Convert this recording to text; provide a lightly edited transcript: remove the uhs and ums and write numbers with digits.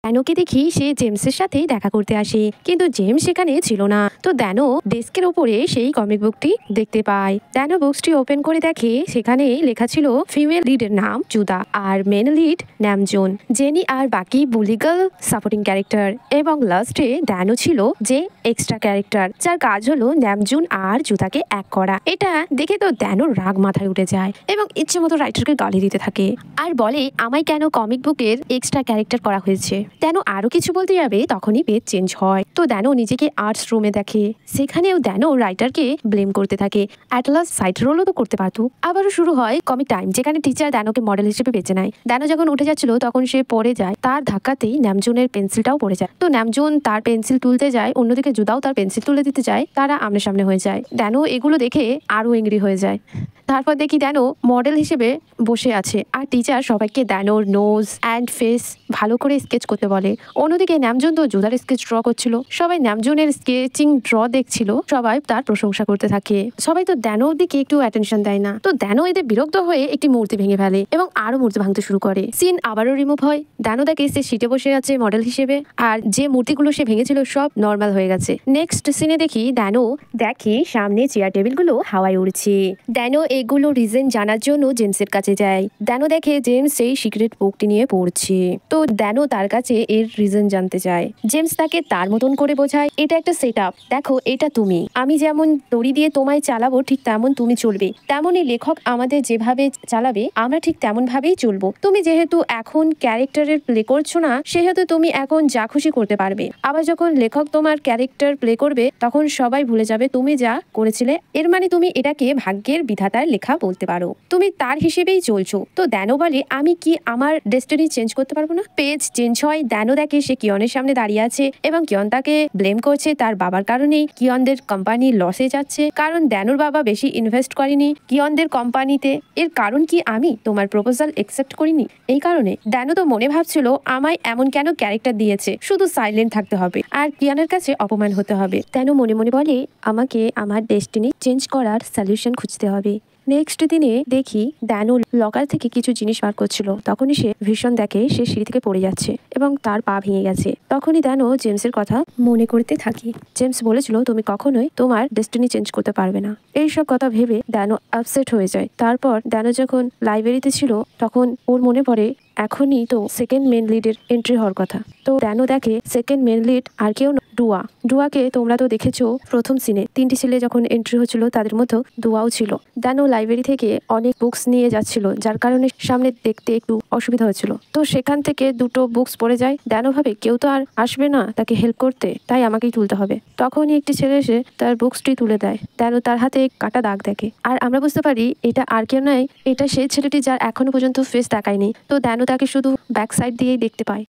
ড্যানোকে দেখি সে জেমসের সাথে দেখা করতে আসে, কিন্তু জেমস সেখানে ছিল না। তো ড্যানো ডেস্কের ওপরে সেই কমিক বুকটি দেখতে পায়। ড্যানো বুকসটি ওপেন করে দেখে সেখানে লেখা ছিল ফিমেল লিডের নাম জুদা আর মেন লিড ন্যামজুন, জেনি আর বাকি বুলিগাল সাপোর্টিং ক্যারেক্টার, এবং লাস্টে ড্যানো ছিল যে এক্সট্রা ক্যারেক্টার যার কাজ হলো ন্যামজুন আর জুদাকে এক করা। এটা দেখে তো ড্যানোর রাগ মাথায় উঠে যায় এবং ইচ্ছে মতো রাইটারকে গালি দিতে থাকে আর বলে আমায় কেন কমিক বুকের এক্সট্রা ক্যারেক্টার করা হয়েছে। ড্যানো আরো কিছু বলতে যাবে তখনই পেজ চেঞ্জ হয়। তো ড্যানো নিজেকে আর্টস রুমে দেখে, সেখানেও ড্যানো রাইটারকে ব্লেম করতে থাকে। অ্যাটলাস সাইড রোলও তো করতে পারতো। আবারও শুরু হয় কমিক টাইম, যেখানে টিচার ড্যানোকে মডেল হিসেবে বেছে নেয়। ড্যানো যখন উঠে যাচ্ছিল তখন সে পড়ে যায়, তার ধাক্কাতেই ন্যামজুনের পেন্সিলটাও পড়ে যায়। তো ন্যামজুন তার পেন্সিল তুলতে যায়, অন্যদিকে জুদাও তার পেন্সিল তুলে দিতে যায়, তারা আমনে সামনে হয়ে যায়। ড্যানো এগুলো দেখে আরো এংরি হয়ে যায়। তারপর দেখি ড্যানো মডেল হিসেবে বসে আছে আর টিচার সবাইকে ড্যানোর নোজ অ্যান্ড ফেস ভালো করে স্কেচ করতে বলে। অন্যদিকে ন্যামজুন তো জুদার স্কেচ ড্র করছিল, সবাই ন্যামজুনের স্কেচিং ড্র দেখছিল, সবাই তার প্রশংসা করতে থাকে। সবাই তো ড্যানোর দিকে একটু অ্যাটেনশন দেয় না। তো ড্যানো এতে বিরক্ত হয়ে একটি মূর্তি ভেঙে ফেলে এবং আরো মূর্তি ভাঙতে শুরু করে। সিন আবারও রিমুভ হয়। ড্যানো দেখে সে সিটে বসে আছে মডেল হিসেবে, আর যে মূর্তিগুলো সে ভেঙেছিল সব নর্মাল হয়ে গেছে। নেক্সট সিনে দেখি ড্যানো দেখে সামনে চেয়ার টেবিলগুলো হাওয়ায় উড়ছে। ড্যানো এগুলো রিজন জানার জন্য জেমসের কাছে যায়। ড্যানো দেখে জেমস সেই সিক্রেট বুকটি নিয়ে পড়ছে। তো ড্যানো তার কাছে এর রিজন জানতে চায়। জেমস তাকে তার মতন করে বোঝায় এটা একটা সেট আপ, দেখো এটা তুমি, আমি যেমন দড়ি দিয়ে তোমায় চালাবো ঠিক তেমন তুমি চলবে, তেমনই লেখক আমাদের যেভাবে চালাবে আমরা ঠিক তেমন ভাবেই চলবো। তুমি যেহেতু এখন ক্যারেক্টারের প্লে করছো না, সেহেতু তুমি এখন যা খুশি করতে পারবে। আবার যখন লেখক তোমার ক্যারেক্টার প্লে করবে তখন সবাই ভুলে যাবে তুমি যা করেছিলে। এর মানে তুমি এটাকে ভাগ্যের বিধাতার লেখা বলতে পারো, তুমি তার হিসেবেই চলছো। তো ড্যানো বলে আমি কি আমার ডেস্টিনি চেঞ্জ করতে পারবো না? পেজ চেঞ্জ হয়। ড্যানো দেখে সে কিয়নের সামনে দাঁড়িয়ে আছে এবং কিয়ন তাকে ব্লেম করছে তার বাবার কারণেই কিয়নদের কোম্পানি লসে যাচ্ছে, কারণ ড্যানোর বাবা বেশি ইনভেস্ট করেনি কিয়নদের কোম্পানিতে। এর কারণ কি আমি তোমার প্রপোজাল একসেপ্ট করিনি, এই কারণে। ড্যানো তো মনে ভাবছিল আমায় এমন কেন ক্যারেক্টার দিয়েছে, শুধু সাইলেন্ট থাকতে হবে আর কিয়নের কাছে অপমান হতে হবে। ড্যানো মনে মনে বলে আমাকে আমার ডেস্টিনি চেঞ্জ করার সলিউশন খুঁজতে হবে। নেক্সট দিনে দেখি ড্যানো লকার থেকে কিছু জিনিস বার করছিল, তখনই সে ভীষণ দেখে সে সিঁড়ি থেকে পড়ে যাচ্ছে এবং তার পা ভেঙে গেছে। তখনই ড্যানো জেমসের কথা মনে করতে থাকি। জেমস বলেছিল তুমি কখনোই তোমার ডেস্টিনি চেঞ্জ করতে পারবে না। এইসব কথা ভেবে ড্যানো আপসেট হয়ে যায়। তারপর ড্যানো যখন লাইব্রেরিতে ছিল তখন ওর মনে পড়ে এখনই তো সেকেন্ড মেন লিডের এন্ট্রি হওয়ার কথা। তো ড্যানো দেখে সেকেন্ড মেন লিড আর কেউ ডুয়া। ডুয়াকে তোমরা তো দেখেছো প্রথম সিনে, 3টি ছেলে যখন এন্ট্রি হচ্ছিল তাদের মধ্যে ডুয়াও ছিল। ড্যানো লাইব্রেরি থেকে অনেক বুকস নিয়ে যাচ্ছিল, যার কারণে সামনে দেখতে একটু অসুবিধা হচ্ছিল। তো সেখান থেকে 2টো বুকস পড়ে যায়। ড্যানো ভাবে কেউ তো আর আসবে না তাকে হেল্প করতে, তাই আমাকেই তুলতে হবে। তখনই একটি ছেলে এসে তার বুকসটি তুলে দেয়। ড্যানো তার হাতে কাটা দাগ দেখে আর আমরা বুঝতে পারি এটা আর কেউ নয়, এটা সেই ছেলেটি যার এখনো পর্যন্ত ফেস দেখায়নি। তো ড্যানো তাকে শুধু ব্যাক সাইড দিয়েই দেখতে পায়।